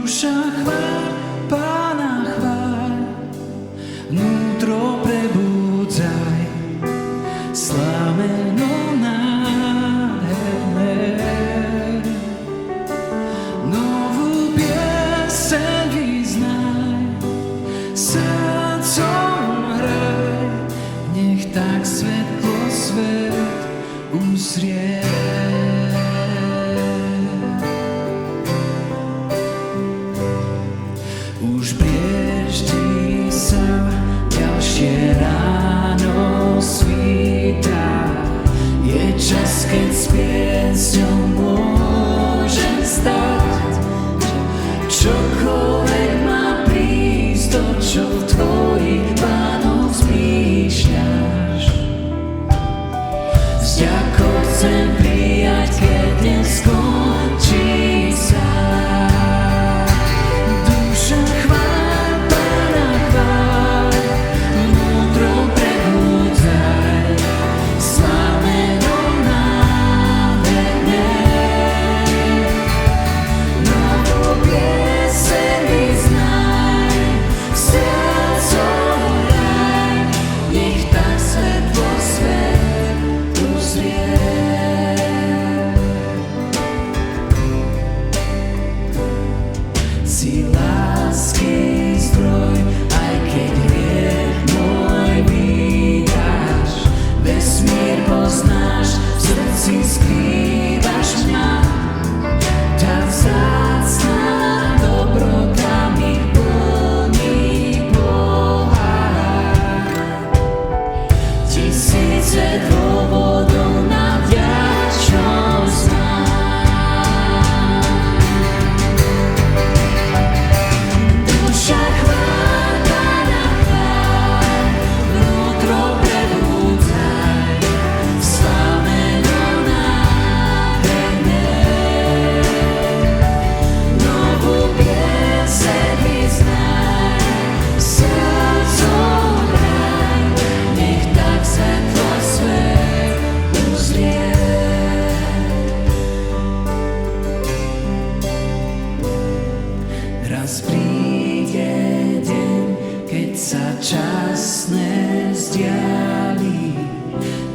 Duša chvál, Pána chvál, vnútro prebudzaj, sláveno nádherné. Novú pieseň vyznaj, srdcom hraj, nech tak svetlo svet uzrie. Už brieždí sa, ďalšie ráno svíta. Je čas, keď s piesňou môžem stať. Čokoľvek má prísť, to, čo v tvojich plánoch zmýšľaš. Vďako chcem prijať, keď dnes skončí sa. Si lásky zdroj, aj keď hriech môj vítaš. Vesmír poznáš, v srdci skrývaš mňa. Tá vzácna dobrota mi plní pohár. Tisíce dôvodov na vďačnosť mám. Raz príde deň, keď sa časné vzdiali,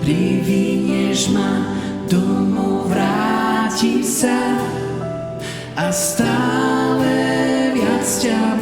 privinieš ma domov, vrátiť sa a stále viac ťa